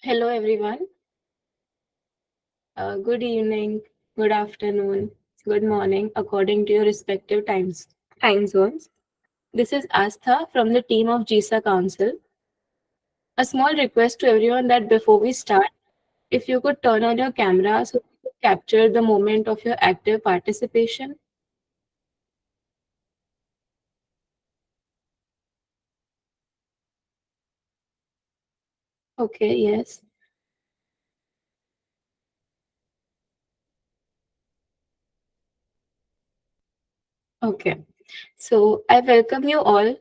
Hello, everyone. Good evening, good afternoon, good morning, according to your respective time zones. This is Astha from the team of JISA Council. A small request to everyone that before we start, if you could turn on your camera so we could capture the moment of your active participation. Okay, yes. Okay. So I welcome you all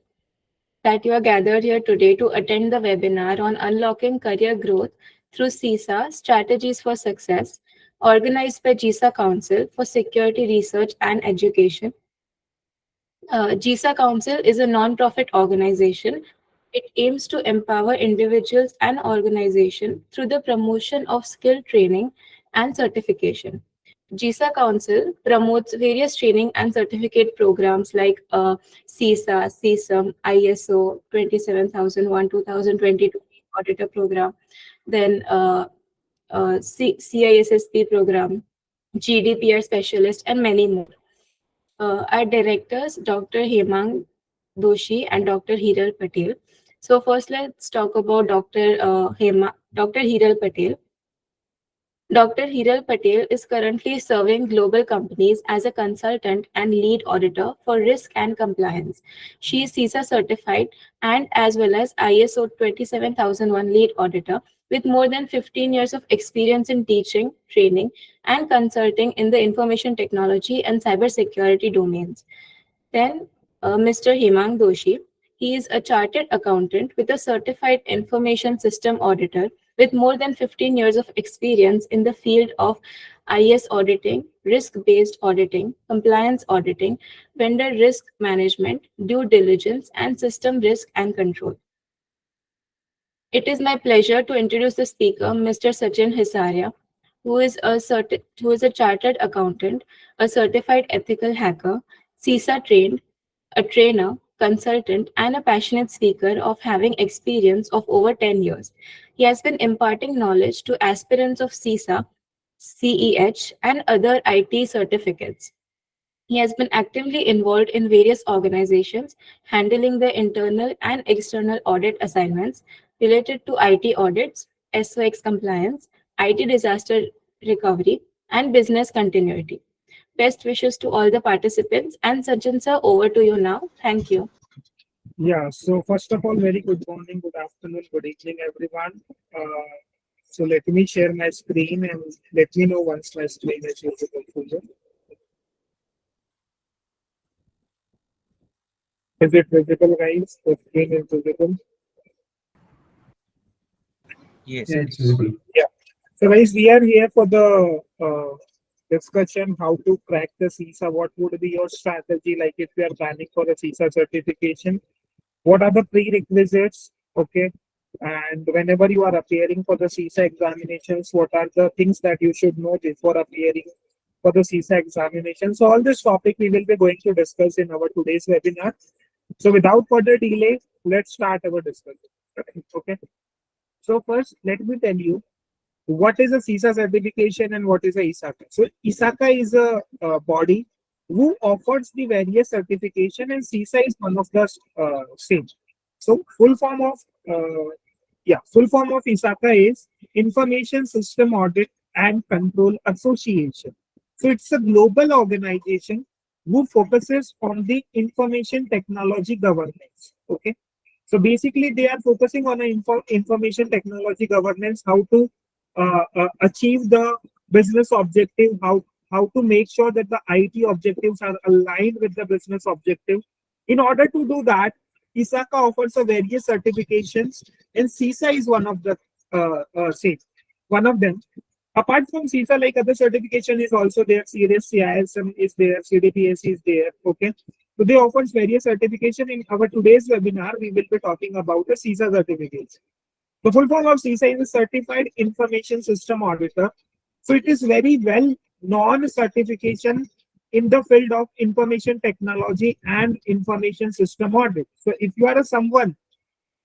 that you are gathered here today to attend the webinar on unlocking career growth through CISA Strategies for Success, organized by JISA Council for Security Research and Education. JISA Council is a non-profit organization. It aims to empower individuals and organizations through the promotion of skill training and certification. JISA Council promotes various training and certificate programs like CISA, CISM, ISO 27001, 2022 Auditor Program, then CISSP program, GDPR Specialist, and many more. Our directors, Dr. Hemang Doshi and Dr. Hiral Patel. So first, let's talk about Dr. Hiral Patel. Dr. Hiral Patel is currently serving global companies as a consultant and lead auditor for risk and compliance. She is CISA certified and as well as ISO 27001 lead auditor with more than 15 years of experience in teaching, training, and consulting in the information technology and cybersecurity domains. Then Mr. Hemang Doshi. He is a chartered accountant with a certified information system auditor with more than 15 years of experience in the field of IS auditing, risk-based auditing, compliance auditing, vendor risk management, due diligence, and system risk and control. It is my pleasure to introduce the speaker, Mr. Sachin Hissaria, who is a chartered accountant, a certified ethical hacker, CISA trained, a trainer, consultant, and a passionate speaker of having experience of over 10 years. He has been imparting knowledge to aspirants of CISA, CEH, and other IT certificates. He has been actively involved in various organizations, handling the internal and external audit assignments related to IT audits, SOX compliance, IT disaster recovery, and business continuity. Best wishes to all the participants. And Sachin sir, over to you now. Thank you. Yeah, so first of all, very good morning, good afternoon, good evening, everyone. So let me share my screen and let me know once my screen is visible. Is it visible, guys? The screen is visible. Yes, it is. Yeah. So guys, we are here for the discussion how to crack the CISA. What would be your strategy like if you are planning for a CISA certification? What are the prerequisites? Okay. And whenever you are appearing for the CISA examinations, what are the things that you should know before appearing for the CISA examination? So all this topic we will be going to discuss in our today's webinar. So without further delay, let's start our discussion. Okay. So first, let me tell you what is a CISA certification and what is a ISACA. So ISACA is a body who offers the various certification, and CISA is one of the same. So full form of ISACA is Information System Audit and Control Association. So it's a global organization who focuses on the information technology governance. Okay. So basically, they are focusing on information technology governance, how to achieve the business objective, how to make sure that the IT objectives are aligned with the business objective. In order to do that, ISACA offers a various certifications, and CISA is one of the same. One of them. Apart from CISA, like other certification is also there. CISM is there, CDPS is there. Okay. So they offers various certification. In our today's webinar, we will be talking about the CISA certification. The full form of CISA is a Certified Information System Auditor. So it is very well known certification in the field of information technology and information system audit. So if you are someone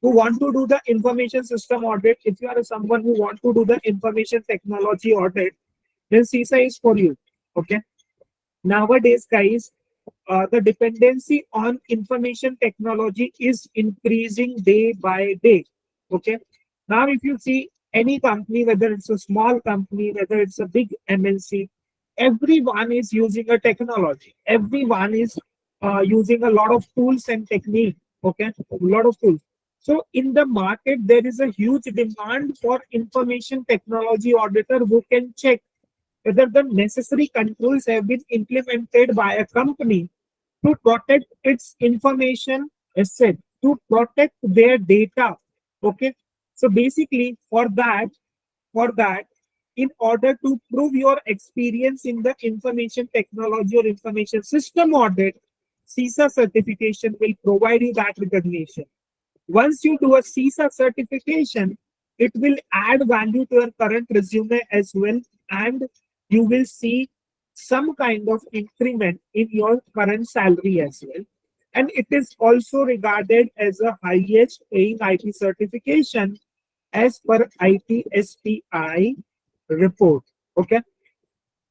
who want to do the information system audit, if you are someone who want to do the information technology audit, then CISA is for you. Okay. Nowadays, guys, the dependency on information technology is increasing day by day. Okay. Now, if you see any company, whether it's a small company, whether it's a big MNC, everyone is using a technology. Everyone is using a lot of tools and technique. Okay, a lot of tools. So in the market, there is a huge demand for information technology auditor who can check whether the necessary controls have been implemented by a company to protect its information asset, to protect their data. Okay. So basically, for that, in order to prove your experience in the information technology or information system audit, CISA certification will provide you that recognition. Once you do a CISA certification, it will add value to your current resume as well, and you will see some kind of increment in your current salary as well. And it is also regarded as a highest paying IT certification as per ITSPI report. Okay.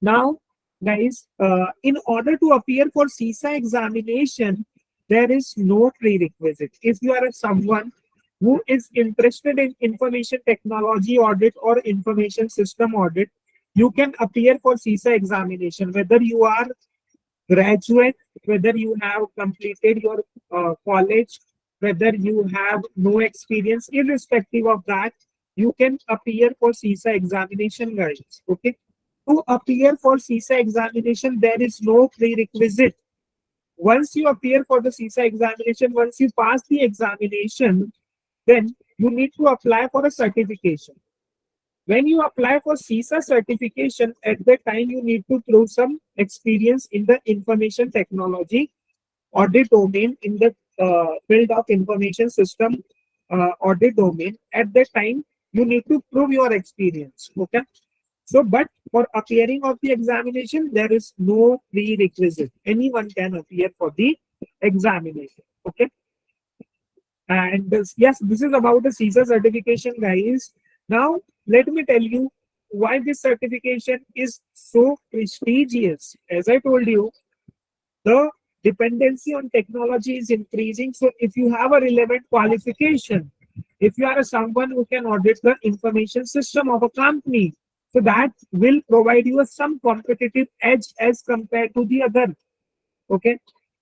Now, guys, in order to appear for CISA examination, there is no prerequisite. If you are someone who is interested in information technology audit or information system audit, you can appear for CISA examination, whether you are graduate, whether you have completed your college, whether you have no experience, irrespective of that, you can appear for CISA examination, guys. Okay. To appear for CISA examination, there is no prerequisite. Once you appear for the CISA examination, once you pass the examination, then you need to apply for a certification. When you apply for CISA certification, at that time you need to prove some experience in the information technology audit domain, in the field of information system audit domain. At that time, you need to prove your experience. Okay. So, but for appearing of the examination, there is no prerequisite. Anyone can appear for the examination. Okay. And yes, this is about the CISA certification, guys. Now, let me tell you why this certification is so prestigious. As I told you, the dependency on technology is increasing. So, if you have a relevant qualification, if you are someone who can audit the information system of a company, so that will provide you some competitive edge as compared to the other. Okay.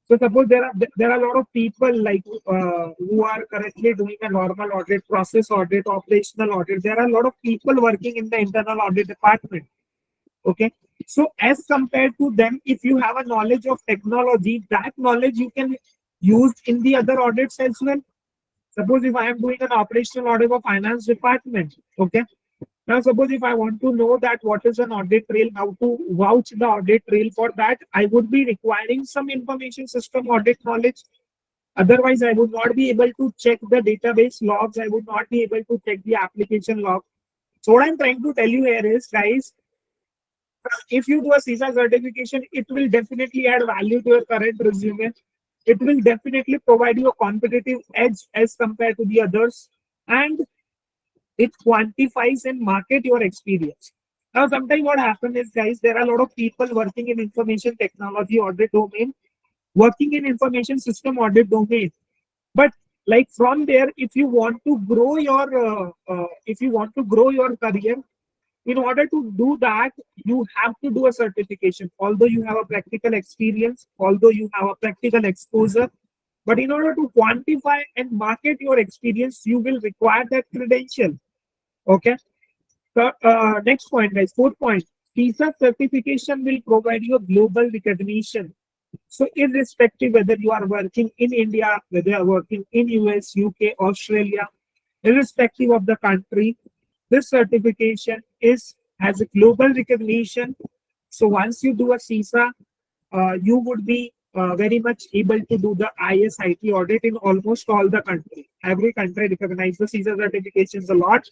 So suppose there are a lot of people like who are currently doing a normal audit, process audit, operational audit. There are a lot of people working in the internal audit department. Okay. So as compared to them, if you have a knowledge of technology, that knowledge you can use in the other audits as well. Suppose if I am doing an operational audit of finance department. Okay. Now, suppose if I want to know that what is an audit trail, how to vouch the audit trail, for that, I would be requiring some information system audit knowledge. Otherwise, I would not be able to check the database logs. I would not be able to check the application log. So what I'm trying to tell you here is, guys, if you do a CISA certification, it will definitely add value to your current resume. It will definitely provide you a competitive edge as compared to the others. And it quantifies and market your experience. Now, sometimes what happens is, guys, there are a lot of people working in information technology audit domain, working in information system audit domain. But like from there, if you want to grow your career, in order to do that, you have to do a certification. Although you have a practical experience, although you have a practical exposure, but in order to quantify and market your experience, you will require that credential. Okay. So, next point, guys, fourth point, CISA certification will provide you a global recognition. So, irrespective whether you are working in India, whether you are working in US, UK, Australia, irrespective of the country, this certification has a global recognition. So, once you do a CISA, you would be very much able to do the ISIT audit in almost all the country. Every country recognizes the CISA certifications a lot.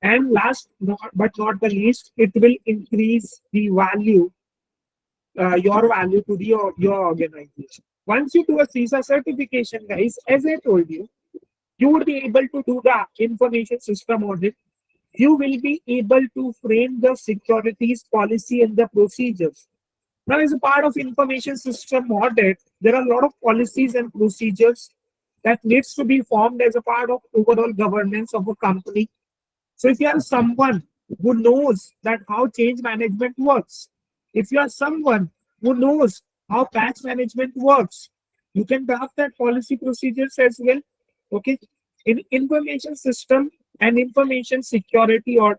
And last but not the least, it will increase the value, your value to your organization. Once you do a CISA certification, guys, as I told you, You would be able to do the information system audit. You will be able to frame the securities policy and the procedures. Now, as a part of information system audit, there are a lot of policies and procedures that needs to be formed as a part of overall governance of a company. So if you are someone who knows that how change management works, if you are someone who knows how patch management works, you can draft that policy procedures as well. Okay. In information system and information security or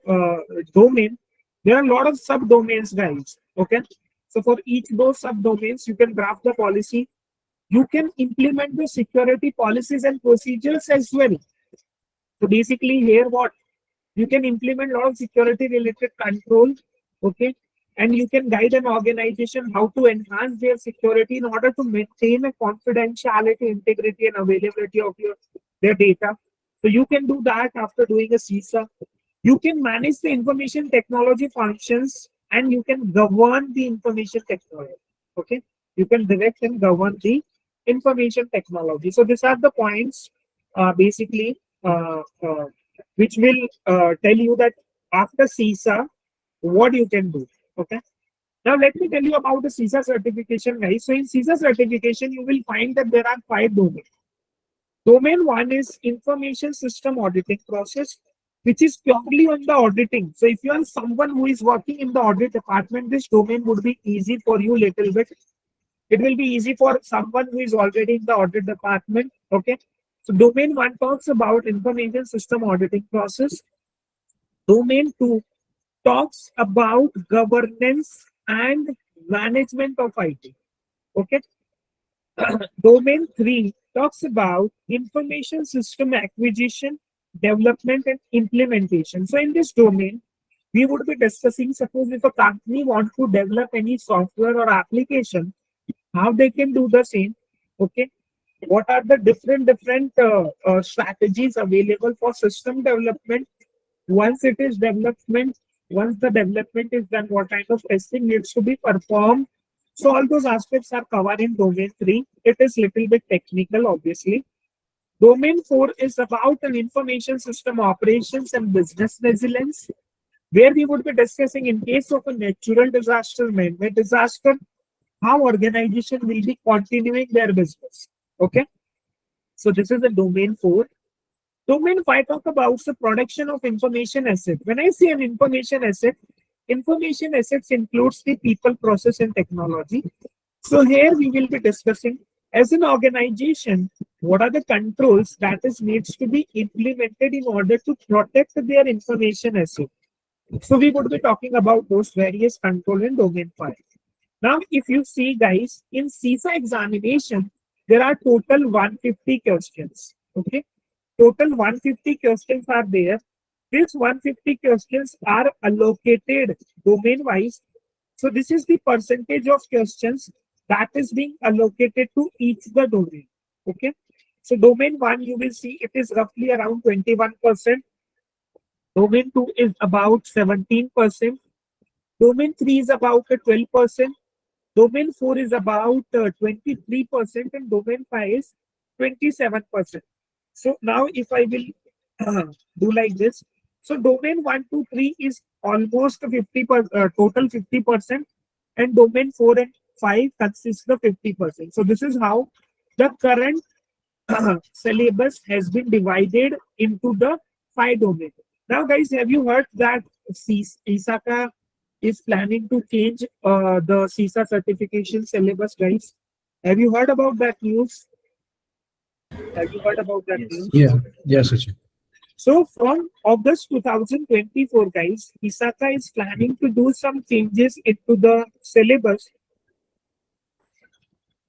domain, there are a lot of subdomains, guys. Okay. So for each those subdomains, you can draft the policy. You can implement the security policies and procedures as well. So basically, here what you can implement a lot of security related control, okay, and you can guide an organization how to enhance their security in order to maintain a confidentiality, integrity, and availability of their data. So you can do that after doing a CISA. You can manage the information technology functions and you can govern the information technology. Okay, you can direct and govern the information technology. So these are the points, basically, which will tell you that after CISA, what you can do. Okay. Now let me tell you about the CISA certification, guys. So in CISA certification, you will find that there are 5 domains. Domain 1 is information system auditing process, which is purely on the auditing. So if you are someone who is working in the audit department, this domain would be easy for you little bit. It will be easy for someone who is already in the audit department. Okay. So domain 1 talks about information system auditing process. Domain 2 talks about governance and management of IT. Okay. Domain 3 talks about information system acquisition, development, and implementation. So in this domain, we would be discussing, suppose if a company wants to develop any software or application, how they can do the same. Okay. What are the different strategies available for system development? Once it is development, once the development is done, what kind of testing needs to be performed? So all those aspects are covered in domain 3. It is little bit technical, obviously. Domain 4 is about an information system operations and business resilience, where we would be discussing in case of a natural disaster, man-made disaster, how organization will be continuing their business. Okay. So this is the domain 4. Domain 5 talk about the production of information asset. When I say an information assets includes the people, process, and technology. So here we will be discussing as an organization, what are the controls that is needs to be implemented in order to protect their information asset. So we would be talking about those various control in domain 5. Now, if you see, guys, in CISA examination, there are total 150 questions. Okay. Total 150 questions are there. These 150 questions are allocated domain-wise. So this is the percentage of questions that is being allocated to each the domain. Okay. So domain 1, you will see it is roughly around 21%. Domain 2 is about 17%. Domain 3 is about 12%. Domain 4 is about 23%, and domain 5 is 27%. So now if I will do like this, so domain 1, 2, 3 is almost 50%, total 50%, and domain 4 and 5 consists of 50%. So this is how the current syllabus has been divided into the 5 domains. Now, guys, have you heard that ISACA is planning to change the CISA certification syllabus, guys? Have you heard about that news? Have you heard about that Yes. news? Yeah, yes, Sachin. So from August 2024, guys, ISACA is planning to do some changes into the syllabus.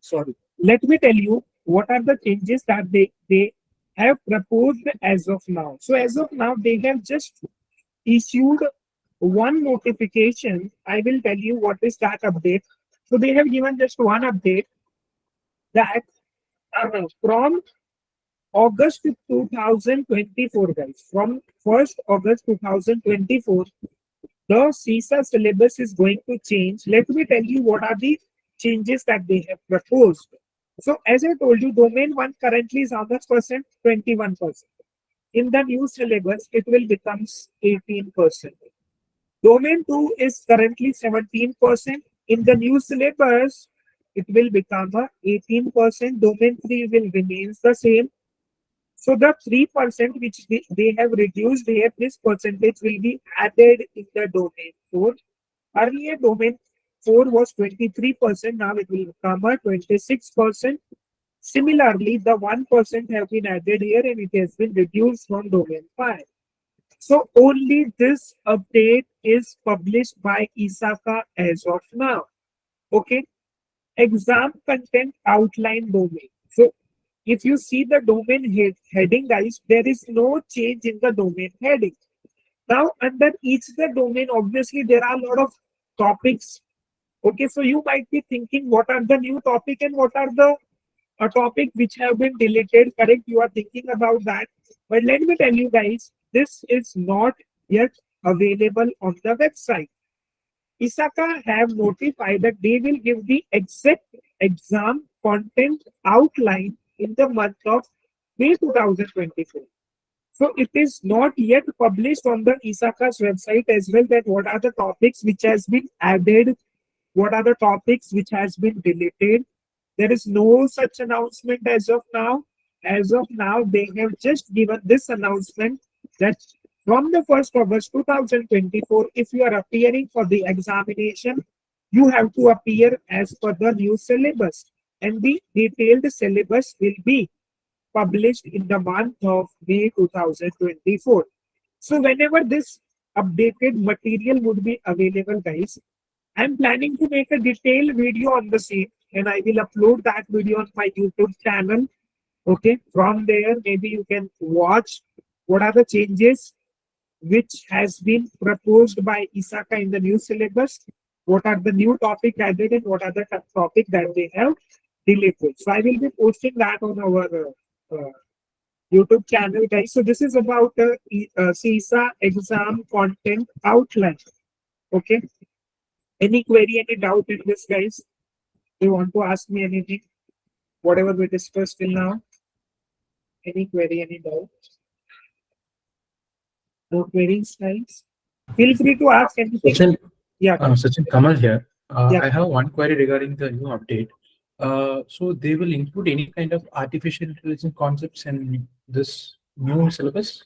Sorry. Let me tell you what are the changes that they have proposed as of now. So as of now, they have just issued one notification. I will tell you what is that update. So they have given just one update that from August 2024, guys, from 1st August 2024, the CISA syllabus is going to change. Let me tell you what are the changes that they have proposed. So as I told you, domain 1 currently is how much percent? 21%. In the new syllabus, it will become 18%. Domain 2 is currently 17%. In the new syllabus, it will become a 18%. Domain 3 will remain the same. So the 3% which they have reduced here, this percentage will be added in the domain 4. Earlier, domain 4 was 23%. Now it will become a 26%. Similarly, the 1% have been added here and it has been reduced from domain 5. So only this update is published by ISACA as of now. Okay. Exam content outline domain. So if you see the domain heading, guys, there is no change in the domain heading. Now, under each the domain, obviously there are a lot of topics. Okay, so you might be thinking, what are the new topic and what are the topic which have been deleted? Correct, you are thinking about that. But let me tell you guys, this is not yet available on the website. ISACA have notified that they will give the exact exam content outline in the month of May 2024. So it is not yet published on the ISACA's website as well, that what are the topics which has been added, what are the topics which has been deleted. There is no such announcement as of now. As of now, they have just given this announcement that from the 1st August 2024, if you are appearing for the examination, you have to appear as per the new syllabus, and the detailed syllabus will be published in the month of May 2024. So whenever this updated material would be available, guys, I'm planning to make a detailed video on the same, and I will upload that video on my YouTube channel. Okay, from there, maybe you can watch what are the changes which has been proposed by ISACA in the new syllabus, what are the new topic added, and what are the topic that they have deleted. So I will be posting that on our YouTube channel, guys. So this is about CISA exam content outline. Okay. Any query, any doubt in this, guys? Do you want to ask me anything? Whatever we discussed till now? Any query, any doubt? No queries, guys? Feel free to ask anything. Sachin, Yeah. Sachin, Kamal here. Yeah. I have one query regarding the new update. So they will include any kind of artificial intelligence concepts in this new syllabus?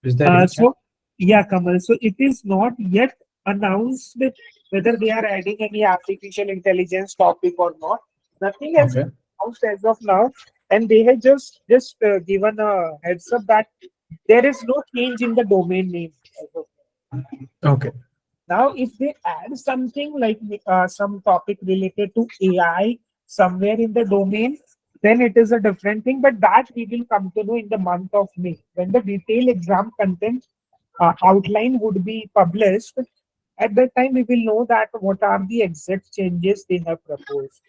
Is there any chance? So, yeah, Kamal. So it is not yet announced whether they are adding any artificial intelligence topic or not. Nothing has been announced as of now, and they have just given a heads up that there is no change in the domain name as of now. Okay. Now, if they add something like some topic related to AI somewhere in the domain, then it is a different thing. But that we will come to know in the month of May, when the detailed exam content outline would be published. At that time, we will know that what are the exact changes they have proposed.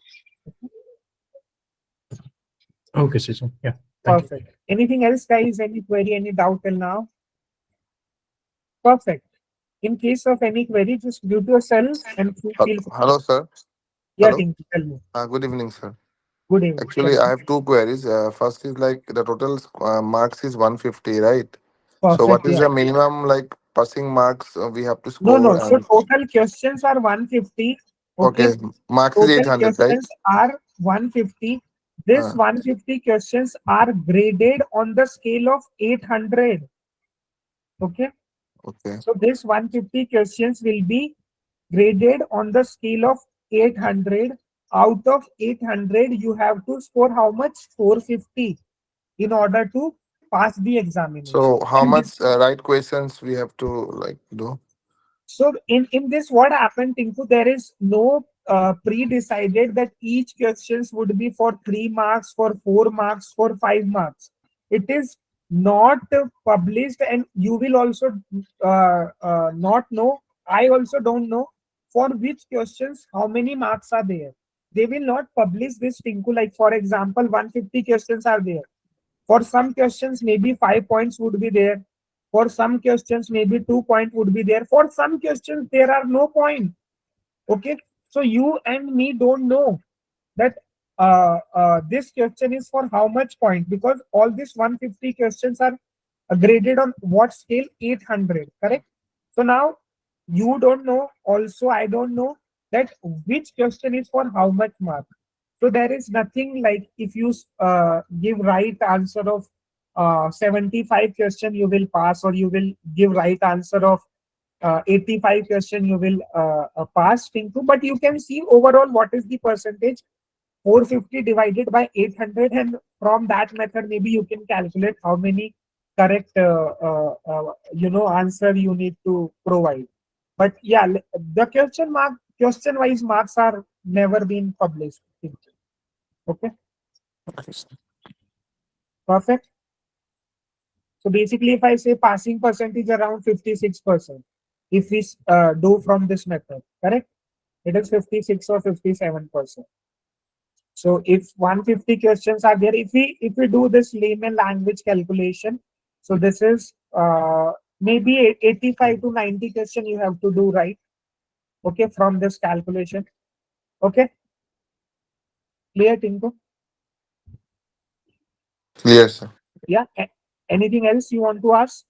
Okay, Sachin. Yeah. Perfect. Anything else, guys? Any query, any doubt till now? Perfect. In case of any query, just mute yourself and feel free. Hello, sir. Yeah, Hello. tell me. Good evening, sir. Good evening. Actually, I have two queries. First is like the total marks is 150, right? Perfect, so what is yeah. the minimum like passing marks we have to No, score? so total questions are 150. Okay, marks is Total 800, right? questions are 150. This 150 questions are graded on the scale of 800. Okay. Okay. So this 150 questions will be graded on the scale of 800. Out of 800, you have to score how much? 450 in order to pass the examination. So how much right questions we have to like do? So in this, what happened, Tinku, there is no pre-decided that each questions would be for 3 marks, for 4 marks, for 5 marks. It is not published, and you will also not know. I also don't know for which questions how many marks are there. They will not publish this, Tinku. Like for example, 150 questions are there. For some questions, maybe 5 points would be there. For some questions, maybe 2 points would be there. For some questions, there are no point. Okay. So you and me don't know that this question is for how much point, because all these 150 questions are graded on what scale? 800, correct? So now you don't know, also I don't know that which question is for how much mark. So there is nothing like if you give right answer of 75 question you will pass, or you will give right answer of 85 question you will pass into. But you can see overall what is the percentage. 450 divided by 800, and from that method maybe you can calculate how many correct answer you need to provide. But yeah, the question wise marks are never been published. Okay, perfect. So basically, if I say passing percentage around 56%, if we do from this method, correct, it is 56 or 57%. So if 150 questions are there, if we do this layman language calculation, so this is maybe 85 to 90 question you have to do, right? Okay, from this calculation. Okay, clear, Tinku? Clear, sir. Yeah. Anything else you want to ask?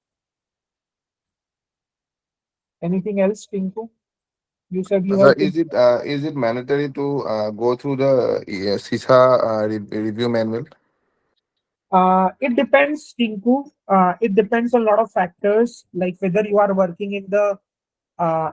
Anything else, Tinku? You said you Sir, have to. is it mandatory to go through the CISA review manual? It depends, Tinku. It depends on a lot of factors, like whether you are working in the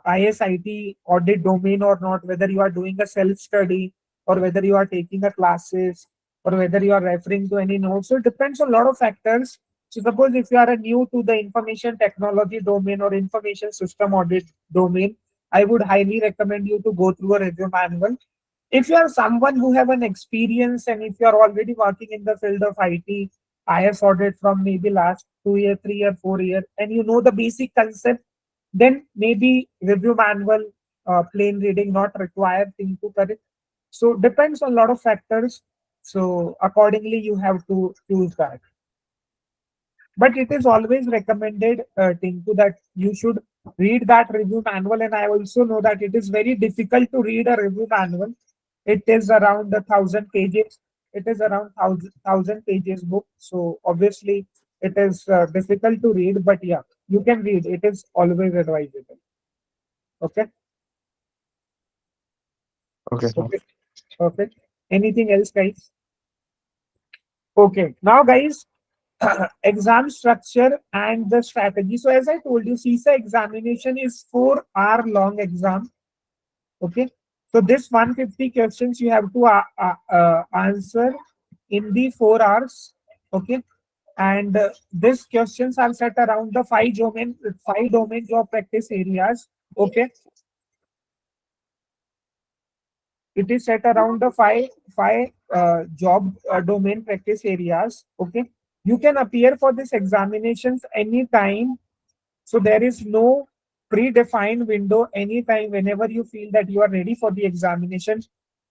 ISIT audit domain or not, whether you are doing a self-study or whether you are taking a classes or whether you are referring to any notes. So it depends on a lot of factors. So suppose if you are new to the information technology domain or information system audit domain, I would highly recommend you to go through a review manual. If you are someone who have an experience and if you are already working in the field of IT, IS audit from maybe last 2 year, 3 year, 4 year, and you know the basic concept, then maybe review manual, plain reading not required thing to correct. So depends on a lot of factors. So accordingly, you have to choose that. But it is always recommended, Tinku, that you should read that review manual. And I also know that it is very difficult to read a review manual. It is around 1,000 pages. It is around thousand pages book. So obviously, it is difficult to read. But yeah, you can read. It is always advisable. Okay. Okay, sir. Okay. Perfect. Anything else, guys? Okay. Now, guys, exam structure and the strategy. So as I told you, CISA examination is 4 hour long exam. Okay. So this 150 questions you have to answer in the 4 hours. Okay. And these questions are set around the five domain job practice areas. Okay. It is set around the five job domain practice areas. Okay. You can appear for these examinations anytime. So there is no predefined window. Anytime, whenever you feel that you are ready for the examination,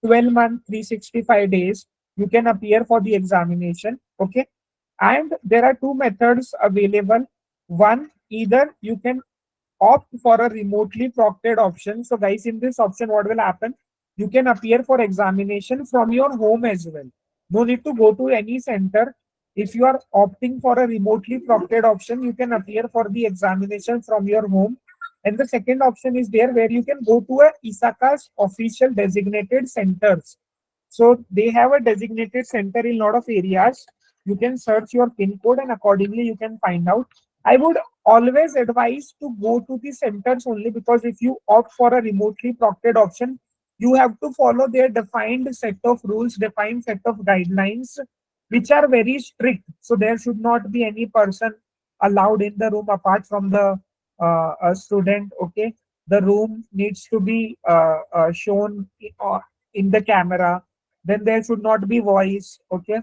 12 months, 365 days, you can appear for the examination. Okay. And there are two methods available. One, either you can opt for a remotely proctored option. So guys, in this option, what will happen? You can appear for examination from your home as well. No need to go to any center. If you are opting for a remotely proctored option, you can appear for the examination from your home. And the second option is there where you can go to a ISACA's official designated centers. So they have a designated center in a lot of areas. You can search your pin code and accordingly you can find out. I would always advise to go to the centers only, because if you opt for a remotely proctored option, you have to follow their defined set of rules, defined set of guidelines, which are very strict. So there should not be any person allowed in the room apart from the a student. Okay, the room needs to be shown in the camera. Then there should not be voice. Okay,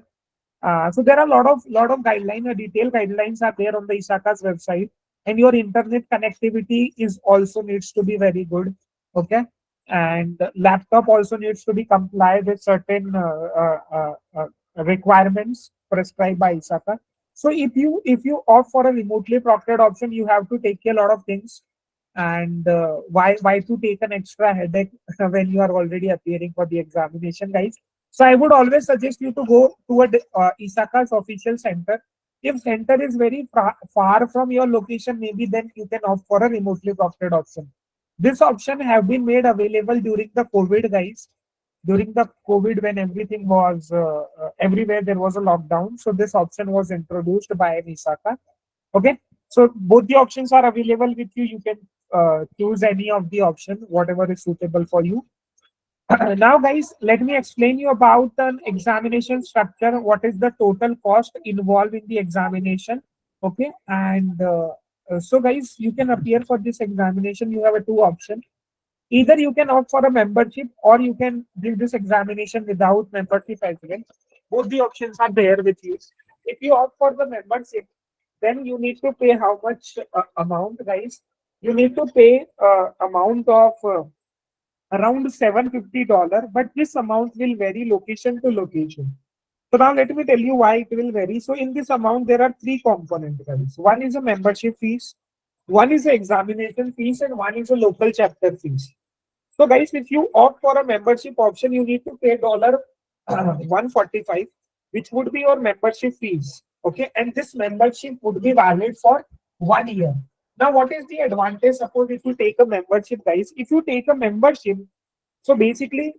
so there are a lot of guidelines, detailed guidelines are there on the ISACA's website, and your internet connectivity is also needs to be very good. Okay, and laptop also needs to be complied with certain requirements prescribed by ISACA. So if you opt for a remotely proctored option, you have to take a lot of things, and why to take an extra headache when you are already appearing for the examination, guys? So I would always suggest you to go to a ISACA's official center. If center is very far from your location, maybe then you can opt for a remotely proctored option. This option have been made available during the COVID, guys. During the COVID, when everything was everywhere, there was a lockdown. So this option was introduced by ISACA. Okay. So both the options are available with you. You can choose any of the option, whatever is suitable for you. Now, guys, let me explain you about an examination structure. What is the total cost involved in the examination? Okay, and so, guys, you can appear for this examination. You have a two option. Either you can opt for a membership, or you can give this examination without membership as well. Both the options are there with you. If you opt for the membership, then you need to pay how much amount, guys? You need to pay amount of around $750, but this amount will vary location to location. So now let me tell you why it will vary. So in this amount, there are three components, guys. One is a membership fees, one is the examination fees, and one is a local chapter fees. So guys, if you opt for a membership option, you need to pay dollar 145, which would be your membership fees. Okay, and this membership would be valid for 1 year. Now, what is the advantage? Suppose if you take a membership, guys, if you take a membership, so basically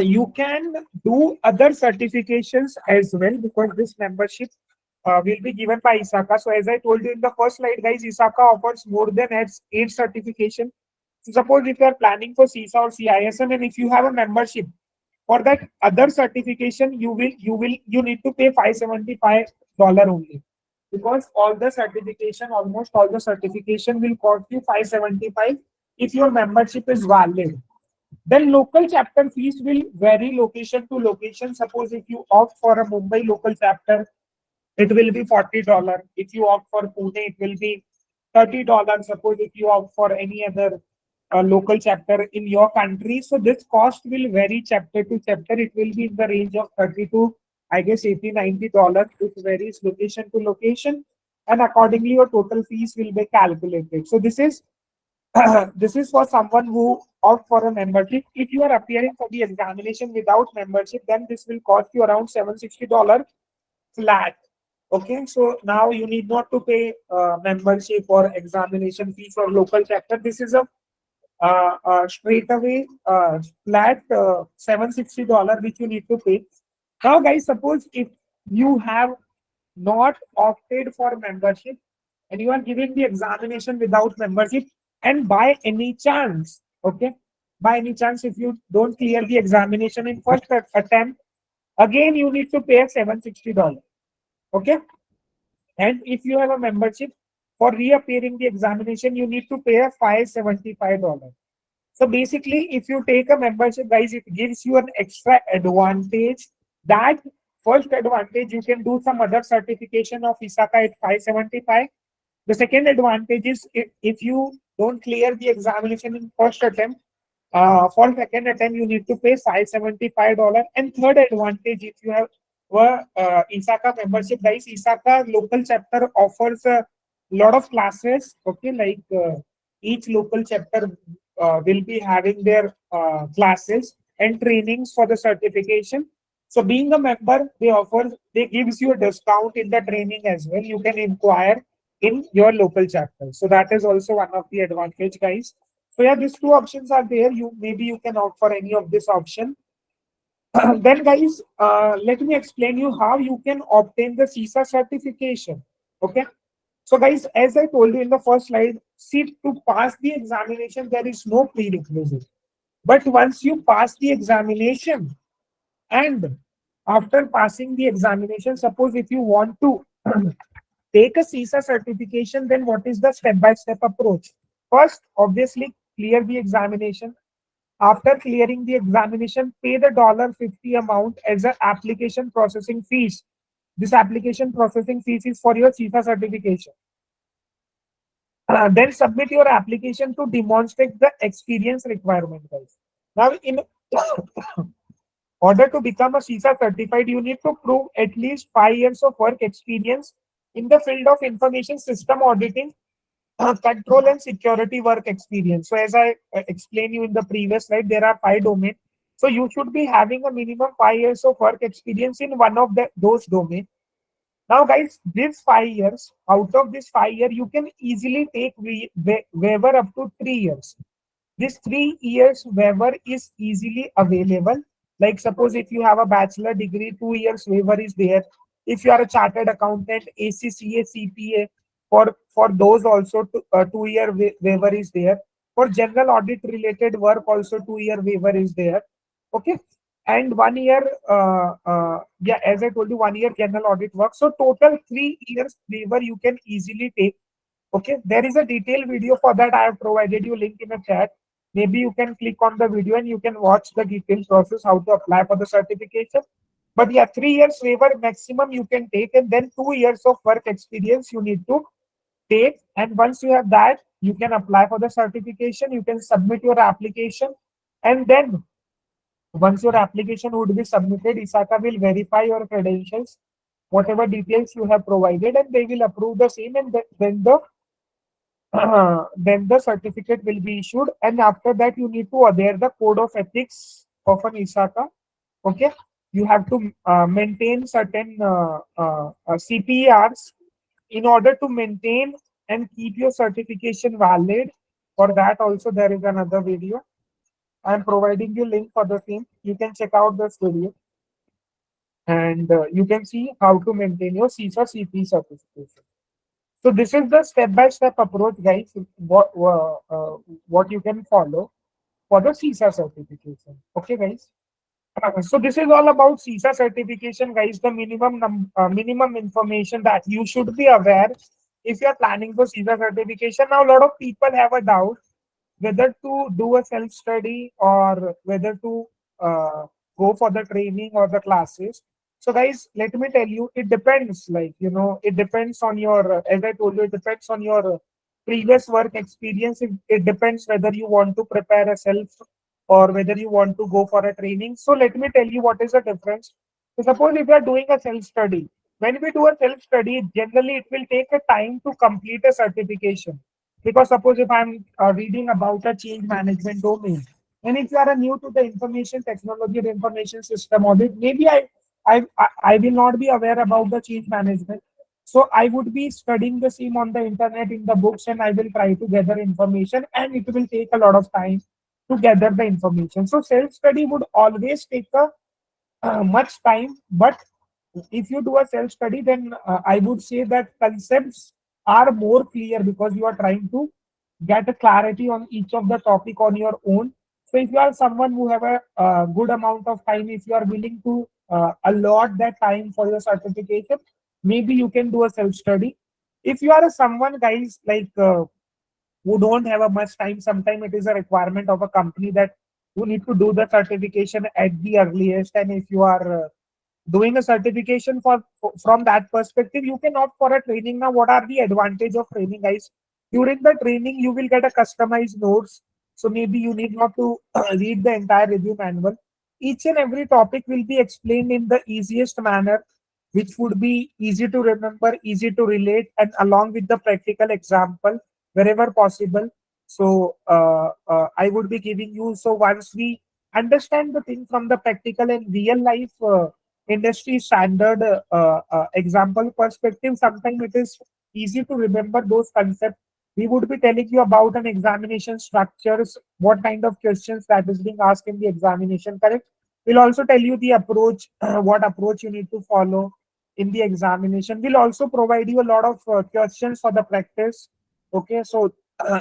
you can do other certifications as well, because this membership will be given by ISACA. So as I told you in the first slide, guys, ISACA offers more than 8 certification. So suppose if you are planning for CISA or CISM, and if you have a membership for that other certification, you need to pay $575 only, because almost all the certification will cost you $575 if your membership is valid. Then local chapter fees will vary location to location. Suppose if you opt for a Mumbai local chapter, it will be $40. If you opt for Pune, it will be $30. Suppose if you opt for any other local chapter in your country, so this cost will vary chapter to chapter. It will be in the range of 30 to, I guess, $80-90. It varies location to location, and accordingly your total fees will be calculated. So this is this is for someone who opt for a membership. If you are appearing for the examination without membership, then this will cost you around $760 flat. Okay, so now you need not to pay membership or examination fee for local chapter. This is a straight away flat $760 which you need to pay. Now, guys, suppose if you have not opted for membership and you are giving the examination without membership, and by any chance, okay, by any chance, if you don't clear the examination in first attempt, again you need to pay $760. Okay, and if you have a membership, for reappearing the examination, you need to pay a $575. So basically, if you take a membership, guys, it gives you an extra advantage. That first advantage, you can do some other certification of ISACA at $575. The second advantage is if you don't clear the examination in first attempt, for second attempt, you need to pay $575. And third advantage, if you have ISACA membership, guys, ISACA local chapter offers a lot of classes. Okay, like each local chapter will be having their classes and trainings for the certification. So being a member, they gives you a discount in the training as well. You can inquire in your local chapter. So that is also one of the advantage, guys. So yeah, these two options are there. Maybe you can opt for any of this option. Then, guys, let me explain you how you can obtain the CISA certification. Okay. So, guys, as I told you in the first slide, see, to pass the examination, there is no prerequisite. But once you pass the examination, and after passing the examination, suppose if you want to take a CISA certification, then what is the step-by-step approach? First, obviously, clear the examination. After clearing the examination, pay the $50 amount as an application processing fees. This application processing fees is for your CISA certification. Then submit your application to demonstrate the experience requirement, guys. Now, in order to become a CISA certified, you need to prove at least 5 years of work experience in the field of information system auditing, control and security work experience. So as I explained you in the previous slide, there are 5 domains. So you should be having a minimum 5 years of work experience in one of those domains. Now, guys, these 5 years, out of this 5 year, you can easily take waiver up to 3 years. This 3 years waiver is easily available. Like suppose if you have a bachelor degree, 2 years waiver is there. If you are a chartered accountant, ACCA, CPA, for those also 2 year waiver is there. For general audit related work also 2 year waiver is there. Okay. And 1 year, yeah, as I told you, 1 year general audit work. So total 3 years waiver you can easily take. Okay, there is a detailed video for that. I have provided you link in the chat. Maybe you can click on the video and you can watch the detailed process how to apply for the certification. But yeah, 3 years waiver maximum you can take, and then 2 years of work experience you need to take. And once you have that, you can apply for the certification. You can submit your application, and then once your application would be submitted, ISACA will verify your credentials, whatever details you have provided, and they will approve the same, and then the then the certificate will be issued. And after that, you need to adhere the code of ethics of an ISACA. Okay, you have to maintain certain CPRs in order to maintain and keep your certification valid. For that also there is another video. I am providing you link for the same. You can check out this video, and you can see how to maintain your CISA CP certification. So this is the step-by-step approach, guys. What you can follow for the CISA certification. Okay, guys. So this is all about CISA certification, guys. The minimum information that you should be aware if you are planning for CISA certification. Now, a lot of people have a doubt whether to do a self-study or whether to go for the training or the classes. So guys, let me tell you, it depends. Like, it depends on your, as I told you, it depends on your previous work experience. It depends whether you want to prepare a self or whether you want to go for a training. So let me tell you what is the difference. So suppose if you are doing a self-study, when we do a self-study, generally it will take a time to complete a certification. Because suppose if I'm reading about a change management domain, and if you are new to the information technology or information system audit, maybe I will not be aware about the change management. So I would be studying the same on the internet in the books, and I will try to gather information, and it will take a lot of time to gather the information. So self-study would always take a much time, but if you do a self-study, then I would say that concepts are more clear because you are trying to get a clarity on each of the topic on your own. So if you are someone who have a good amount of time, if you are willing to allot that time for your certification, maybe you can do a self-study. If you are someone, guys, like who don't have a much time, sometimes it is a requirement of a company that you need to do the certification at the earliest. And if you are doing a certification from that perspective, you can opt for a training. Now, what are the advantage of training, guys? During the training, you will get a customized notes. So maybe you need not to read the entire review manual. Each and every topic will be explained in the easiest manner, which would be easy to remember, easy to relate, and along with the practical example wherever possible. So I would be giving you. So once we understand the thing from the practical and real life industry standard example perspective, sometimes it is easy to remember those concepts. We would be telling you about an examination structures, what kind of questions that is being asked in the examination, correct? We'll also tell you the approach, what approach you need to follow in the examination. We'll also provide you a lot of questions for the practice. Okay, so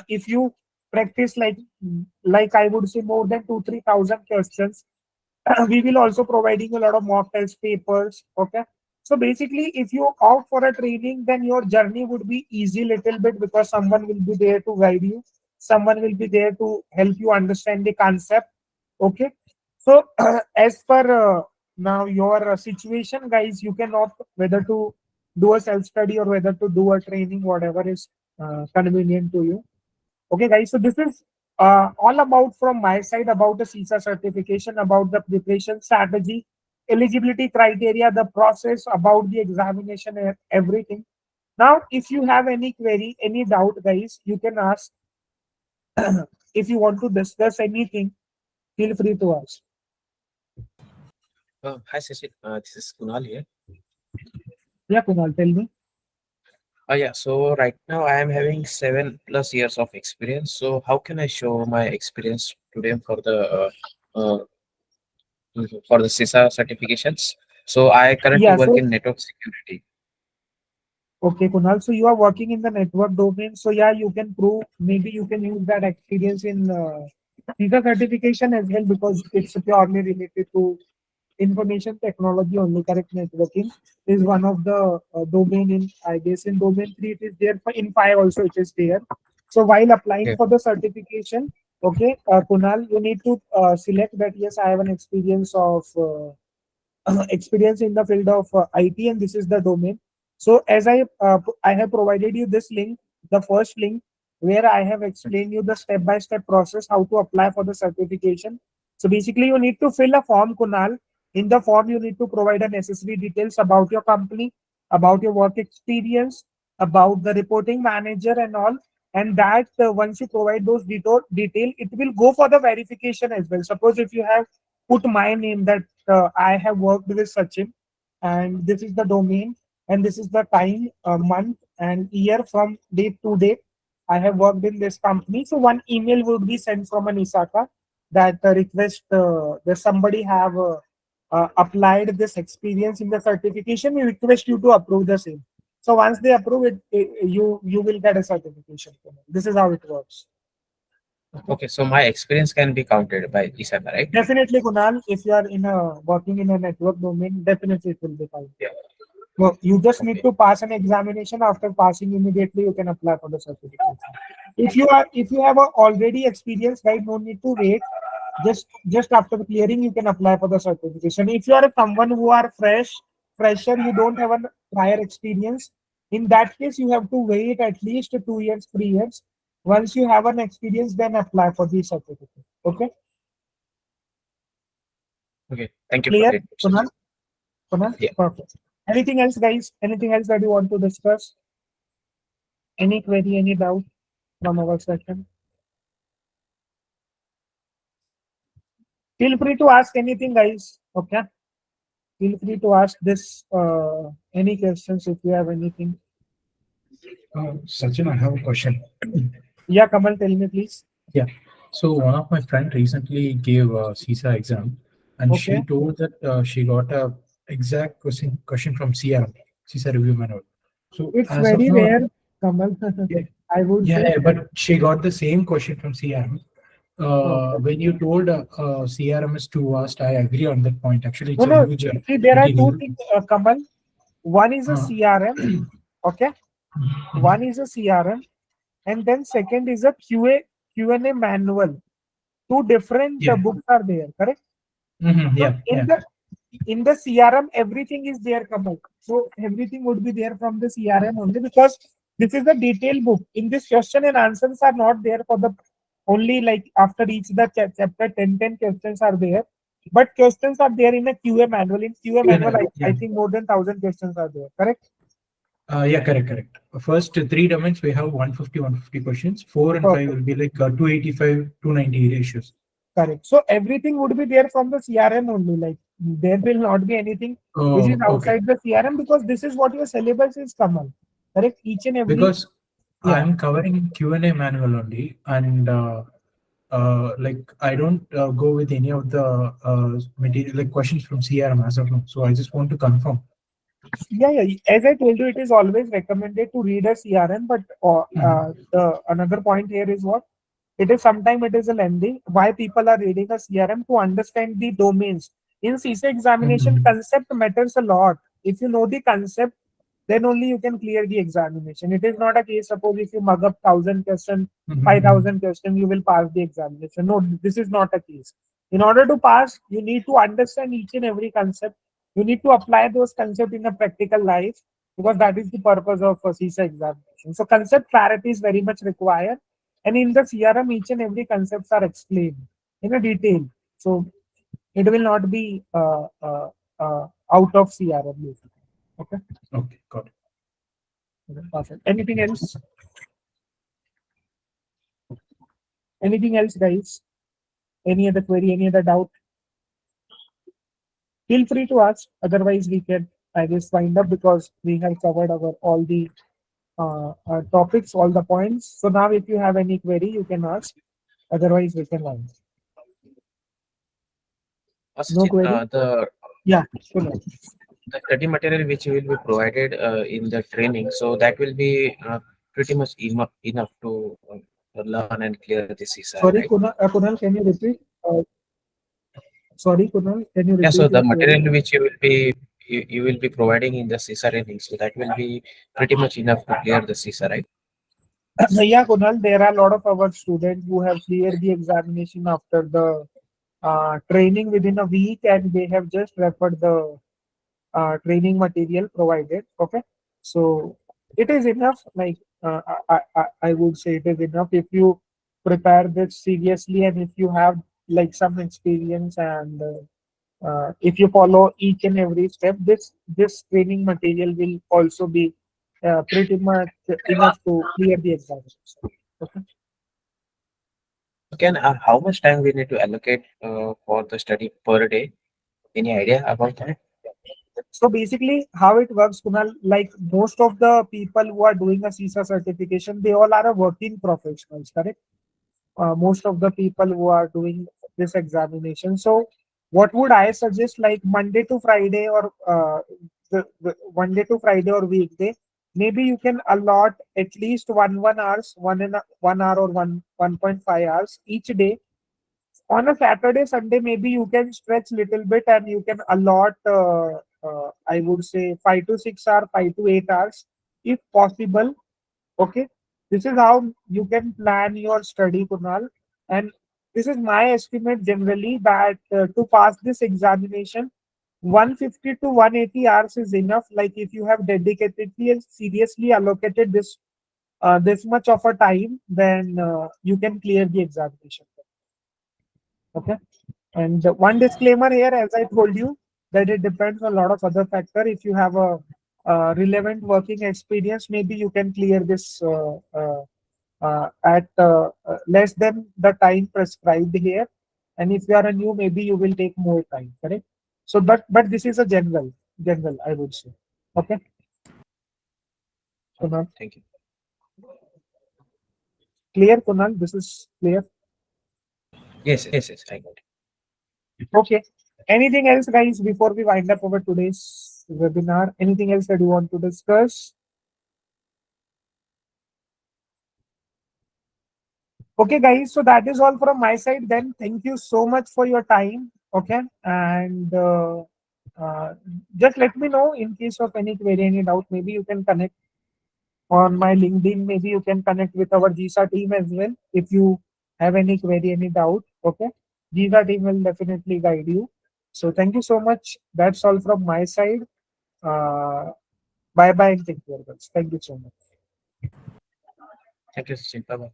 if you practice like I would say more than 2-3 thousand questions, we will also providing a lot of mock test papers. Okay, so basically if you opt for a training, then your journey would be easy little bit because someone will be there to guide you, someone will be there to help you understand the concept. Okay, so as per now your situation, guys, you can opt whether to do a self-study or whether to do a training, whatever is convenient to you. Okay, guys, so this is all about from my side about the CISA certification, about the preparation strategy, eligibility criteria, the process, about the examination, and everything. Now, if you have any query, any doubt, guys, you can ask. If you want to discuss anything, feel free to ask. Hi, Sachin. This is Kunal here. Yeah, Kunal, tell me. Yeah, so right now I am having 7+ years of experience. So how can I show my experience today for the CISA certifications? So I currently Yeah, work so in network security. okay, Kunal. So you are working in the network domain. So yeah, you can prove, maybe you can use that experience in CISA certification as well, because it's purely related to information technology only. Correct, networking is one of the domain in, I guess, in domain 3 it is there, in 5 also it is there. So while applying Okay. for the certification, okay, Kunal, you need to select that yes, I have an experience of experience in the field of IT, and this is the domain. So as I have provided you this link, the first link, where I have explained you the step-by-step process how to apply for the certification. So basically, you need to fill a form, Kunal. In the form, you need to provide the necessary details about your company, about your work experience, about the reporting manager and all. And that once you provide those detail, it will go for the verification as well. Suppose if you have put my name that I have worked with Sachin, and this is the domain, and this is the time, month, and year from date to date. I have worked in this company. So one email would be sent from an ISACA that request that somebody have applied this experience in the certification. We request you to approve the same. So once they approve it, you will get a certification. This is how it works. Okay, so my experience can be counted by ISACA, right? Definitely, Kunal, if you are in a working in a network domain, definitely it will be fine. Yeah. So you just need Okay. to pass an examination. After passing, immediately you can apply for the certificate. If you have a already experience, right, no need to wait. Just after clearing, you can apply for the certification. If you are someone who are fresher, you don't have a prior experience. In that case, you have to wait at least 2 years, 3 years. Once you have an experience, then apply for the certificate. Okay, Okay. Thank you for clear, the Kunal? inputs. Kunal, Yeah. perfect. Anything else, guys? Anything else that you want to discuss? Any query, any doubt from our session? Feel free to ask anything, guys. Okay. Feel free to ask this any questions if you have anything. Sachin, I have a question. Yeah, Kamal, tell me please. Yeah. So one of my friend recently gave a CISA exam, and Okay. she told that she got a exact question from CRM, CISA review manual. So It's as of very now, rare, Kamal. yeah, I would say. yeah, but she got the same question from CRM. Okay. When you told CRM is too vast, I agree on that point. Actually, No, it's a no. huge See, there are two material. things, Kamal. One is a Uh, CRM. Okay. One is a CRM, and then second is a Q&A manual. Two different yeah, books are there, correct? So yeah, yeah. in the CRM, everything is there, Kamal. So everything would be there from the CRM only, because this is a detailed book. In this, question and answers are not there for the only, like after each the chapter 10 questions are there. But questions are there in a QA manual. In QA manual, I Yeah. think more than 1,000 questions are there, correct? Yeah, correct, correct. First three domains we have 150 questions. 4 and 5 will Perfect. be like 285, 290 ratios. Correct. So everything would be there from the CRM only. Like there will not be anything which is Oh, okay. outside the CRM, because this is what your syllabus is, Kamal. Correct. Each and every, Because yeah. I'm covering Q&A manual only, and like I don't go with any of the material like questions from CRM as of now. So I just want to confirm. Yeah. As I told you, it is always recommended to read a CRM, but Mhm. the another point here is what it is. Sometimes it is a lengthy. Why people are reading a CRM? To understand the domains. In CISA examination, Mhm. concept matters a lot. If you know the concept, then only you can clear the examination. It is not a case. Suppose if you mug up 1,000 questions, Mhm. 5,000 questions, you will pass the examination. No, this is not a case. In order to pass, you need to understand each and every concept. You need to apply those concepts in a practical life, because that is the purpose of a CISA examination. So concept clarity is very much required, and in the CRM, each and every concepts are explained in a detail. So it will not be out of CRM basically. Okay. Okay, got it. Perfect. Anything else? Anything else, guys? Any other query? Any other doubt? Feel free to ask. Otherwise, we can, I guess, wind up because we have covered our all the topics, all the points. So now, if you have any query, you can ask. Otherwise, we can wind up. No Sachin, query? Yeah, sure. the study material which will be provided in the training, so that will be pretty much enough to learn and clear the CISA, right? Sorry, Kunal, can you repeat? Sorry, Kunal, can you Yeah, so repeat the your query? material which you will be providing in the CISA training, so that will be pretty much enough to clear the CISA, right? Yeah, Kunal, there are a lot of our students who have cleared the examination after the training within a week, and they have just referred the training material provided. Okay, so it is enough. Like I would say it is enough if you prepare this seriously and if you have like some experience and if you follow each and every step, this training material will also be pretty much enough to clear the examination. Okay. Can how much time we need to allocate for the study per day? Any idea about that? So basically, how it works, Kunal, like most of the people who are doing a CISA certification, they all are a working professionals, correct? Most of the people who are doing this examination. So, what would I suggest? Like Monday to Friday, or the Monday to Friday or weekday, maybe you can allot at least 1 hours, 1 hour or 1.5 hours each day. On a Saturday, Sunday, maybe you can stretch little bit and you can allot, I would say 5 to 6 hours, 5 to 8 hours, if possible. Okay, this is how you can plan your study, Kunal. And this is my estimate generally that to pass this examination, 150 to 180 hours is enough. Like if you have dedicatedly and seriously allocated this much of a time, then you can clear the examination. Okay. And one disclaimer here, as I told you, that it depends on a lot of other factors. If you have a relevant working experience, maybe you can clear this at less than the time prescribed here. And if you are a new, maybe you will take more time, correct? So, but this is a general, I would say. Okay. Kunal, Thank you. clear, Kunal. This is clear. Yes, I got it. Okay. Anything else, guys, before we wind up over today's webinar? Anything else that you want to discuss? Okay, guys. So that is all from my side. Then thank you so much for your time. Okay, and uh, just let me know in case of any query, any doubt. Maybe you can connect on my LinkedIn. Maybe you can connect with our GISA team as well if you have any query, any doubt. Okay, GISA team will definitely guide you. So thank you so much. That's all from my side. Bye bye and take care, guys. Thank you so much. Thank you, Sachin. Bye bye.